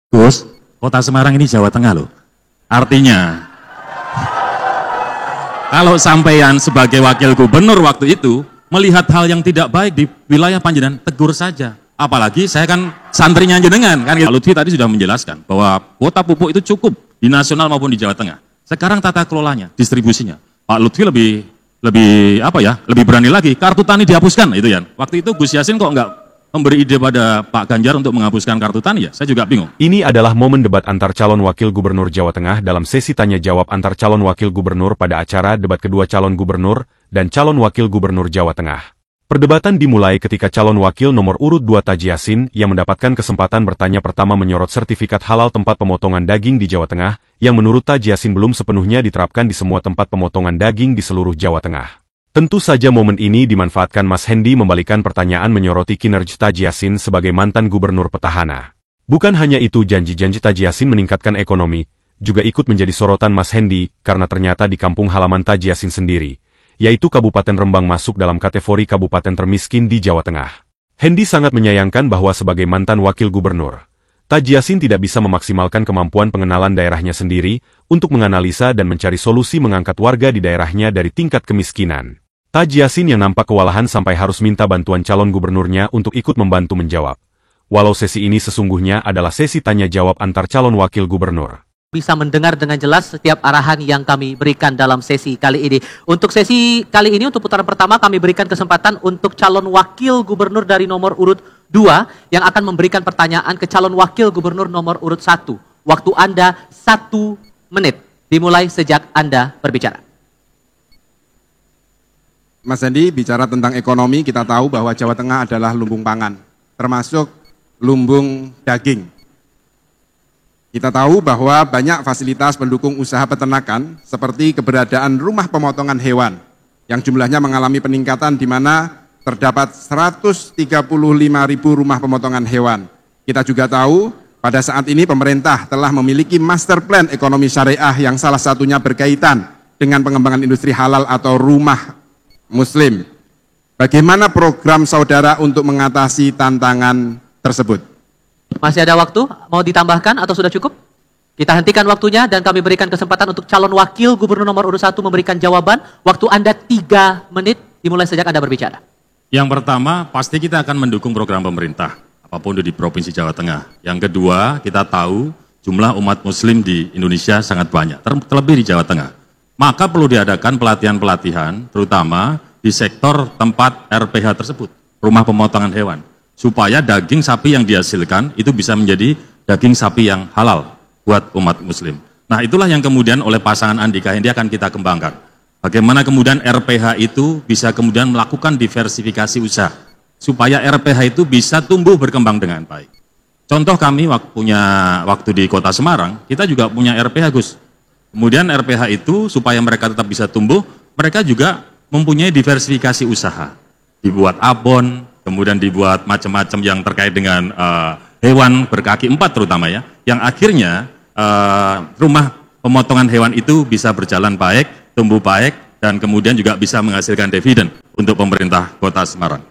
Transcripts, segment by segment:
Gus, kota Semarang ini Jawa Tengah loh. Artinya, kalau sampean sebagai wakil gubernur waktu itu melihat hal yang tidak baik di wilayah Panjenengan, tegur saja. Apalagi saya kan santrinya jenengan kan. Pak Lutfi tadi sudah menjelaskan bahwa kuota pupuk itu cukup di nasional maupun di Jawa Tengah. Sekarang tata kelolanya, distribusinya. Pak Lutfi lebih berani lagi. Kartu tani dihapuskan itu ya. Waktu itu Gus Yassin kok nggak memberi ide pada Pak Ganjar untuk menghapuskan kartu tani ya? Saya juga bingung. Ini adalah momen debat antar calon wakil gubernur Jawa Tengah dalam sesi tanya jawab antar calon wakil gubernur pada acara debat kedua calon gubernur dan calon wakil gubernur Jawa Tengah. Perdebatan dimulai ketika calon wakil nomor urut 2 Taji Yassin yang mendapatkan kesempatan bertanya pertama menyorot sertifikat halal tempat pemotongan daging di Jawa Tengah, yang menurut Taji Yassin belum sepenuhnya diterapkan di semua tempat pemotongan daging di seluruh Jawa Tengah. Tentu saja momen ini dimanfaatkan Mas Hendi membalikan pertanyaan menyoroti kinerja Taji Yassin sebagai mantan gubernur petahana. Bukan hanya itu, janji-janji Taji Yassin meningkatkan ekonomi, juga ikut menjadi sorotan Mas Hendi karena ternyata di kampung halaman Taji Yassin sendiri, yaitu Kabupaten Rembang masuk dalam kategori kabupaten termiskin di Jawa Tengah. Hendi sangat menyayangkan bahwa sebagai mantan wakil gubernur, Taji Yassin tidak bisa memaksimalkan kemampuan pengenalan daerahnya sendiri untuk menganalisa dan mencari solusi mengangkat warga di daerahnya dari tingkat kemiskinan. Taji Yassin yang nampak kewalahan sampai harus minta bantuan calon gubernurnya untuk ikut membantu menjawab. Walau sesi ini sesungguhnya adalah sesi tanya jawab antar calon wakil gubernur. Bisa mendengar dengan jelas setiap arahan yang kami berikan dalam sesi kali ini. Untuk sesi kali ini, untuk putaran pertama, kami berikan kesempatan untuk calon wakil gubernur dari nomor urut 2 yang akan memberikan pertanyaan ke calon wakil gubernur nomor urut 1. Waktu Anda 1 menit, dimulai sejak Anda berbicara. Mas Hendi, bicara tentang ekonomi, kita tahu bahwa Jawa Tengah adalah lumbung pangan, termasuk lumbung daging. Kita tahu bahwa banyak fasilitas pendukung usaha peternakan seperti keberadaan rumah pemotongan hewan yang jumlahnya mengalami peningkatan di mana terdapat 135.000 rumah pemotongan hewan. Kita juga tahu pada saat ini pemerintah telah memiliki master plan ekonomi syariah yang salah satunya berkaitan dengan pengembangan industri halal atau rumah muslim. Bagaimana program saudara untuk mengatasi tantangan tersebut? Masih ada waktu? Mau ditambahkan atau sudah cukup? Kita hentikan waktunya dan kami berikan kesempatan untuk calon wakil gubernur nomor urut 1 memberikan jawaban. Waktu Anda 3 menit, dimulai sejak Anda berbicara. Yang pertama, pasti kita akan mendukung program pemerintah, apapun di Provinsi Jawa Tengah. Yang kedua, kita tahu jumlah umat muslim di Indonesia sangat banyak, terlebih di Jawa Tengah. Maka perlu diadakan pelatihan-pelatihan, terutama di sektor tempat RPH tersebut, rumah pemotongan hewan, supaya daging sapi yang dihasilkan itu bisa menjadi daging sapi yang halal buat umat muslim. Nah, itulah yang kemudian oleh pasangan Andika Hendi akan kita kembangkan. Bagaimana kemudian RPH itu bisa kemudian melakukan diversifikasi usaha, supaya RPH itu bisa tumbuh berkembang dengan baik. Contoh kami waktu di Kota Semarang, kita juga punya RPH, Gus. Kemudian RPH itu supaya mereka tetap bisa tumbuh, mereka juga mempunyai diversifikasi usaha. Dibuat abon, kemudian dibuat macam-macam yang terkait dengan hewan berkaki 4 terutama ya, yang akhirnya rumah pemotongan hewan itu bisa berjalan baik, tumbuh baik, dan kemudian juga bisa menghasilkan dividen untuk pemerintah Kota Semarang.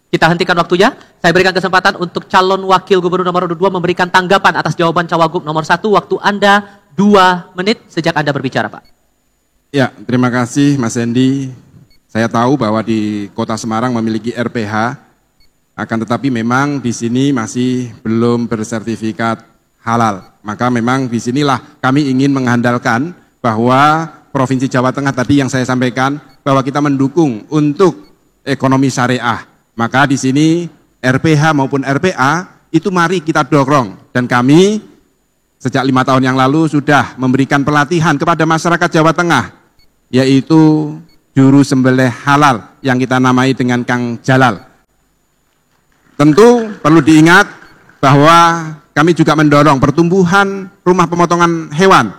Kita hentikan waktunya. Saya berikan kesempatan untuk calon wakil gubernur nomor 2 memberikan tanggapan atas jawaban Cawagup nomor 1. Waktu Anda 2 menit sejak Anda berbicara, Pak. Ya, terima kasih Mas Hendi. Saya tahu bahwa di Kota Semarang memiliki RPH, akan tetapi memang di sini masih belum bersertifikat halal. Maka memang di sinilah kami ingin mengandalkan bahwa Provinsi Jawa Tengah tadi yang saya sampaikan, bahwa kita mendukung untuk ekonomi syariah. Maka di sini RPH maupun RPA itu mari kita dorong. Dan kami sejak 5 tahun yang lalu sudah memberikan pelatihan kepada masyarakat Jawa Tengah, yaitu juru sembelih halal yang kita namai dengan Kang Jalal. Tentu perlu diingat bahwa kami juga mendorong pertumbuhan rumah pemotongan hewan.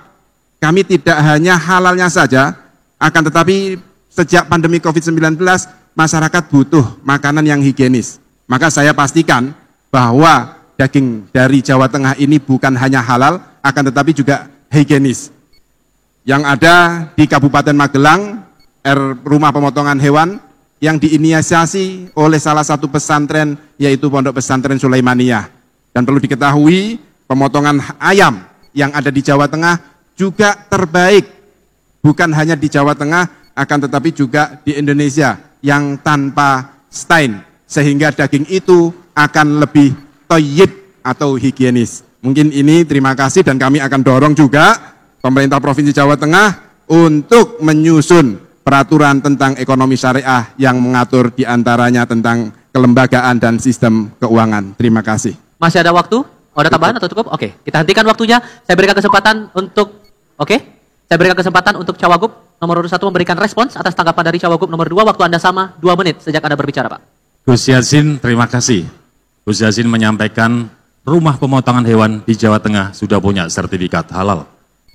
Kami tidak hanya halalnya saja, akan tetapi sejak pandemi COVID-19 masyarakat butuh makanan yang higienis. Maka saya pastikan bahwa daging dari Jawa Tengah ini bukan hanya halal, akan tetapi juga higienis. Yang ada di Kabupaten Magelang, rumah pemotongan hewan yang diinisiasi oleh salah satu pesantren, yaitu Pondok Pesantren Sulaimaniyah. Dan perlu diketahui pemotongan ayam yang ada di Jawa Tengah juga terbaik. Bukan hanya di Jawa Tengah, akan tetapi juga di Indonesia yang tanpa stain. Sehingga daging itu akan lebih toyib atau higienis. Mungkin ini terima kasih dan kami akan dorong juga pemerintah Provinsi Jawa Tengah untuk menyusun peraturan tentang ekonomi syariah yang mengatur diantaranya tentang kelembagaan dan sistem keuangan. Terima kasih. Masih ada waktu? Oh, ada tambahan atau cukup? Oke, kita hentikan waktunya. Saya berikan kesempatan untuk, saya berikan kesempatan untuk Cawagup nomor urut 1 memberikan respons atas tanggapan dari Cawagup nomor 2. Waktu Anda sama 2 menit sejak Anda berbicara, Pak. Gus Yassin, terima kasih. Gus Yassin menyampaikan rumah pemotongan hewan di Jawa Tengah sudah punya sertifikat halal.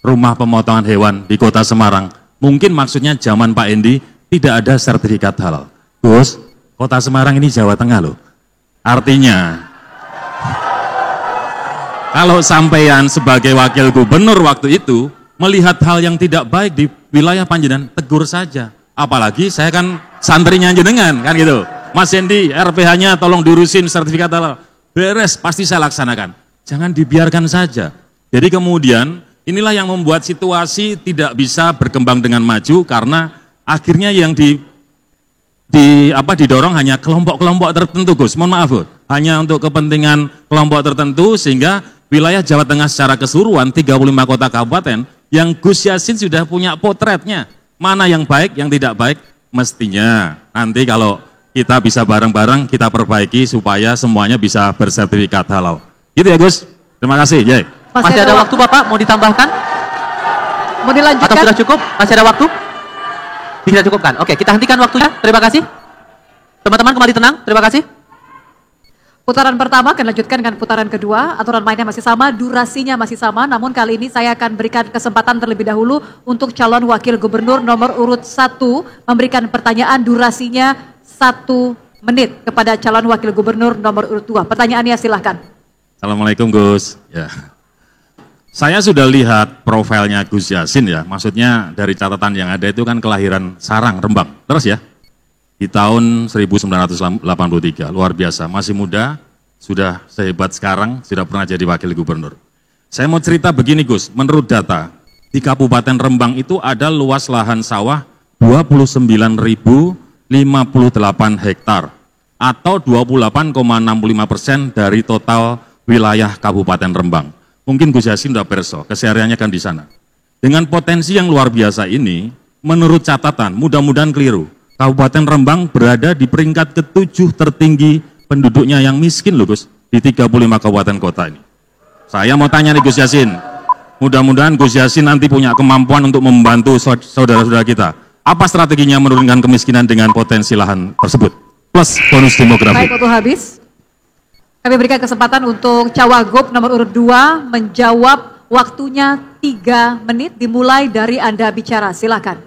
Rumah pemotongan hewan di Kota Semarang, mungkin maksudnya zaman Pak Endi tidak ada sertifikat halal. Gus, Kota Semarang ini Jawa Tengah loh. Artinya, kalau sampean sebagai wakil gubernur waktu itu melihat hal yang tidak baik di wilayah Panjenengan, tegur saja. Apalagi saya kan santrinya jenengan, kan gitu. Mas Endi, RPH-nya tolong diurusin sertifikat halal. Beres, pasti saya laksanakan. Jangan dibiarkan saja. Jadi kemudian inilah yang membuat situasi tidak bisa berkembang dengan maju karena akhirnya yang didorong hanya kelompok-kelompok tertentu, Gus. Mohon maaf, Gus. Hanya untuk kepentingan kelompok tertentu sehingga wilayah Jawa Tengah secara keseluruhan 35 kota kabupaten yang Gus Yassin sudah punya potretnya. Mana yang baik, yang tidak baik, mestinya nanti kalau kita bisa bareng-bareng kita perbaiki supaya semuanya bisa bersertifikat halal. Gitu ya, Gus. Terima kasih. Yeah. Masih ada waktu, Bapak? Mau ditambahkan? Mau dilanjutkan? Atau sudah cukup? Masih ada waktu? Tidak cukup kan? Oke, kita hentikan waktunya. Terima kasih. Teman-teman kembali tenang. Terima kasih. Putaran pertama akan dilanjutkan dengan putaran kedua. Aturan mainnya masih sama, durasinya masih sama. Namun kali ini saya akan berikan kesempatan terlebih dahulu untuk calon wakil gubernur nomor urut 1 memberikan pertanyaan durasinya 1 menit kepada calon wakil gubernur nomor urut 2. Pertanyaannya silahkan. Assalamualaikum, Gus. Ya. Saya sudah lihat profilnya Gus Yassin ya, maksudnya dari catatan yang ada itu kan kelahiran Sarang, Rembang. Terus ya, di tahun 1983, luar biasa, masih muda, sudah sehebat sekarang, sudah pernah jadi wakil gubernur. Saya mau cerita begini, Gus, menurut data, di Kabupaten Rembang itu ada luas lahan sawah 29.058 hektar, atau 28,65% dari total wilayah Kabupaten Rembang. Mungkin Gus Yassin sudah perso, kesehariannya kan di sana. Dengan potensi yang luar biasa ini, menurut catatan, mudah-mudahan keliru, Kabupaten Rembang berada di peringkat ke-7 tertinggi penduduknya yang miskin loh, Gus, di 35 kabupaten kota ini. Saya mau tanya nih Gus Yassin, mudah-mudahan Gus Yassin nanti punya kemampuan untuk membantu saudara-saudara kita. Apa strateginya menurunkan kemiskinan dengan potensi lahan tersebut? Plus bonus demografi. Baik, waktu habis. Kami berikan kesempatan untuk Cawagup nomor urut 2 menjawab, waktunya 3 menit dimulai dari Anda bicara. Silakan.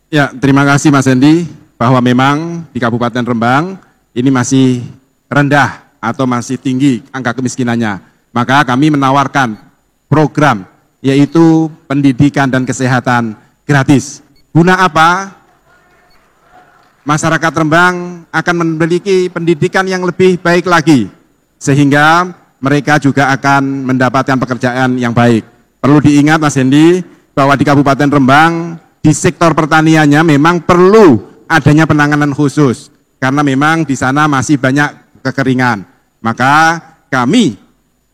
Ya, terima kasih Mas Endi, bahwa memang di Kabupaten Rembang ini masih rendah atau masih tinggi angka kemiskinannya. Maka kami menawarkan program yaitu pendidikan dan kesehatan gratis. Guna apa? Masyarakat Rembang akan memiliki pendidikan yang lebih baik lagi, sehingga mereka juga akan mendapatkan pekerjaan yang baik. Perlu diingat Mas Hendi, bahwa di Kabupaten Rembang, di sektor pertaniannya memang perlu adanya penanganan khusus, karena memang di sana masih banyak kekeringan. Maka kami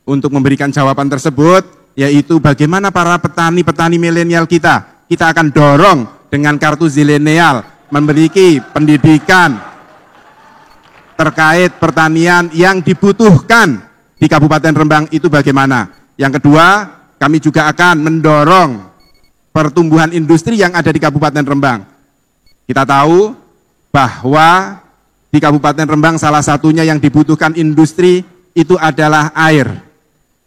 untuk memberikan jawaban tersebut, yaitu bagaimana para petani-petani milenial kita akan dorong dengan kartu zilenial, memiliki pendidikan terkait pertanian yang dibutuhkan di Kabupaten Rembang itu bagaimana. Yang kedua, kami juga akan mendorong pertumbuhan industri yang ada di Kabupaten Rembang. Kita tahu bahwa di Kabupaten Rembang salah satunya yang dibutuhkan industri itu adalah air.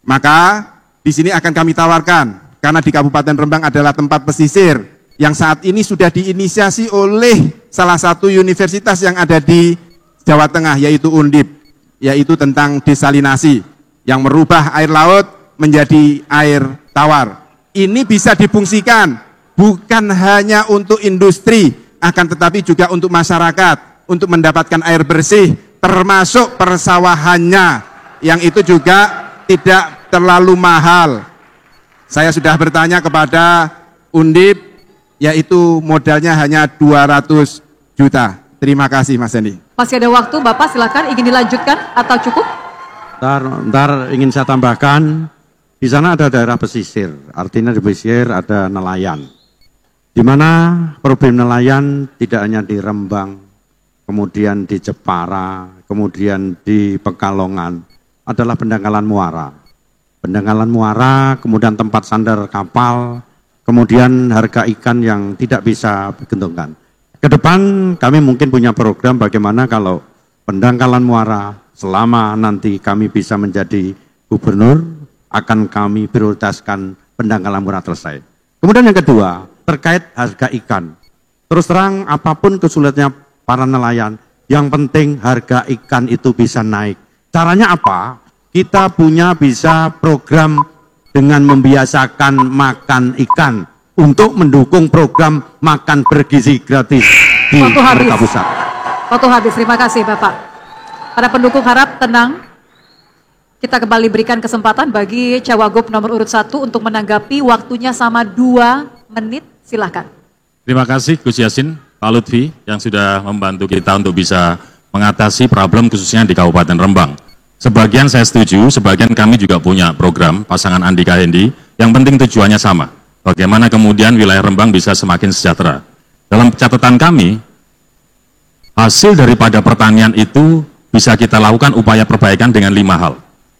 Maka di sini akan kami tawarkan, karena di Kabupaten Rembang adalah tempat pesisir yang saat ini sudah diinisiasi oleh salah satu universitas yang ada di Jawa Tengah, yaitu Undip, yaitu tentang desalinasi, yang merubah air laut menjadi air tawar. Ini bisa difungsikan, bukan hanya untuk industri, akan tetapi juga untuk masyarakat, untuk mendapatkan air bersih, termasuk persawahannya, yang itu juga tidak terlalu mahal. Saya sudah bertanya kepada Undip, yaitu modalnya hanya 200 juta. Terima kasih Mas Hendi. Masih ada waktu, Bapak silakan ingin dilanjutkan atau cukup? Ntar ingin saya tambahkan, di sana ada daerah pesisir, artinya di pesisir ada nelayan. Di mana problem nelayan tidak hanya di Rembang, kemudian di Jepara, kemudian di Pekalongan, adalah pendangkalan muara. Pendangkalan muara, kemudian tempat sandar kapal, kemudian harga ikan yang tidak bisa ditentukan. Ke depan kami mungkin punya program bagaimana kalau pendangkalan muara selama nanti kami bisa menjadi gubernur, akan kami prioritaskan pendangkalan muara selesai. Kemudian yang kedua, terkait harga ikan. Terus terang apapun kesulitannya para nelayan, yang penting harga ikan itu bisa naik. Caranya apa? Kita bisa program dengan membiasakan makan ikan untuk mendukung program makan bergizi gratis di pemerintah pusat. Waktu habis, terima kasih Bapak. Para pendukung harap tenang. Kita kembali berikan kesempatan bagi Cawagup nomor urut 1 untuk menanggapi, waktunya sama 2 menit, silahkan. Terima kasih Gus Yassin, Pak Lutfi yang sudah membantu kita untuk bisa mengatasi problem khususnya di Kabupaten Rembang. Sebagian saya setuju, sebagian kami juga punya program pasangan Andika Hendi, yang penting tujuannya sama. Bagaimana kemudian wilayah Rembang bisa semakin sejahtera. Dalam catatan kami, hasil daripada pertanian itu bisa kita lakukan upaya perbaikan dengan 5 hal.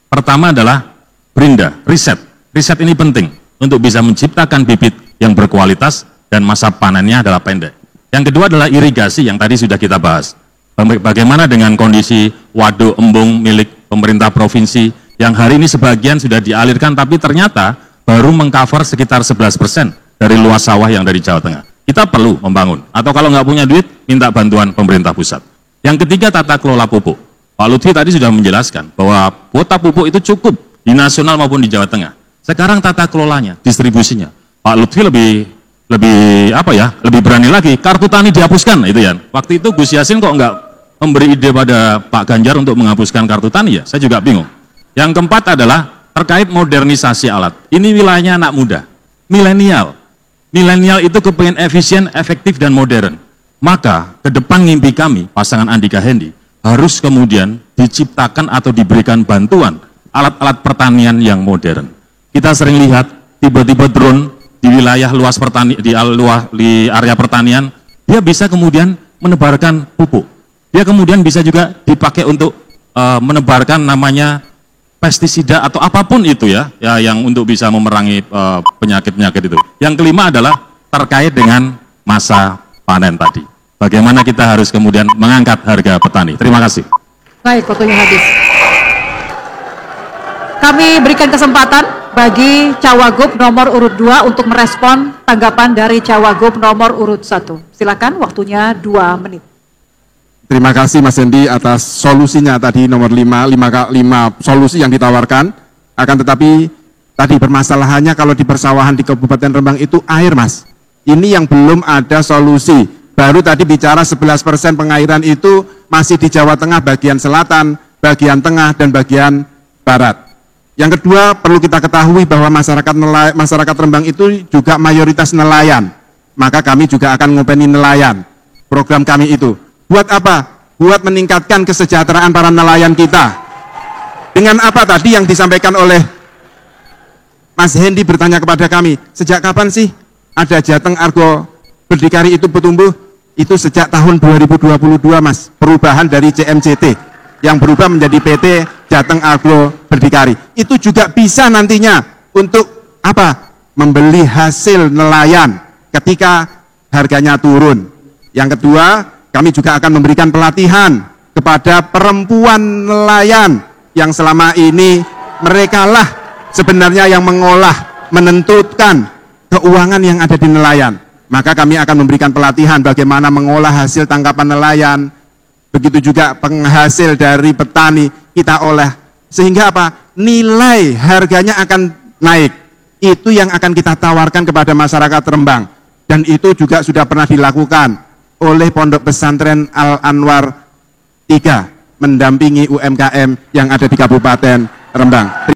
Pertama adalah Brinda, riset. Riset ini penting untuk bisa menciptakan bibit yang berkualitas dan masa panennya adalah pendek. Yang kedua adalah irigasi yang tadi sudah kita bahas. Bagaimana dengan kondisi waduk embung milik pemerintah provinsi yang hari ini sebagian sudah dialirkan tapi ternyata baru mengcover sekitar 11% dari luas sawah yang dari Jawa Tengah. Kita perlu membangun, atau kalau nggak punya duit, minta bantuan pemerintah pusat. Yang ketiga, tata kelola pupuk. Pak Lutfi tadi sudah menjelaskan bahwa kuota pupuk itu cukup di nasional maupun di Jawa Tengah. Sekarang tata kelolanya, distribusinya. Pak Lutfi lebih berani lagi, kartu tani dihapuskan, itu ya. Waktu itu Gus Yassin kok nggak memberi ide pada Pak Ganjar untuk menghapuskan kartu tani ya, saya juga bingung. Yang keempat adalah terkait modernisasi alat. Ini wilayahnya anak muda, milenial. Milenial itu kepengen efisien, efektif, dan modern. Maka ke depan mimpi kami, pasangan Andika Hendi, harus kemudian diciptakan atau diberikan bantuan alat-alat pertanian yang modern. Kita sering lihat tiba-tiba drone di wilayah luas di area pertanian, dia bisa kemudian menebarkan pupuk. Dia kemudian bisa juga dipakai untuk menebarkan namanya pestisida atau apapun itu ya yang untuk bisa memerangi penyakit-penyakit itu. Yang kelima adalah terkait dengan masa panen tadi. Bagaimana kita harus kemudian mengangkat harga petani. Terima kasih. Baik, waktunya habis. Kami berikan kesempatan bagi Cawagup nomor urut 2 untuk merespon tanggapan dari Cawagup nomor urut 1. Silakan, waktunya 2 menit. Terima kasih Mas Hendi atas solusinya tadi nomor 5 solusi yang ditawarkan. Akan tetapi tadi permasalahannya kalau di persawahan di Kabupaten Rembang itu air Mas. Ini yang belum ada solusi. Baru tadi bicara 11% pengairan itu masih di Jawa Tengah bagian selatan, bagian tengah, dan bagian barat. Yang kedua perlu kita ketahui bahwa masyarakat Rembang itu juga mayoritas nelayan. Maka kami juga akan ngopeni nelayan. Program kami itu. Buat apa? Buat meningkatkan kesejahteraan para nelayan kita. Dengan apa tadi yang disampaikan oleh Mas Hendi bertanya kepada kami, sejak kapan sih ada Jateng Argo Berdikari itu bertumbuh? Itu sejak tahun 2022 Mas, perubahan dari JMJT yang berubah menjadi PT Jateng Argo Berdikari. Itu juga bisa nantinya untuk apa? Membeli hasil nelayan ketika harganya turun. Yang kedua, kami juga akan memberikan pelatihan kepada perempuan nelayan yang selama ini merekalah sebenarnya yang mengolah, menentukan keuangan yang ada di nelayan. Maka kami akan memberikan pelatihan bagaimana mengolah hasil tangkapan nelayan, begitu juga penghasil dari petani kita olah. Sehingga apa? Nilai harganya akan naik. Itu yang akan kita tawarkan kepada masyarakat Rembang. Dan itu juga sudah pernah dilakukan oleh Pondok Pesantren Al-Anwar 3 mendampingi UMKM yang ada di Kabupaten Rembang.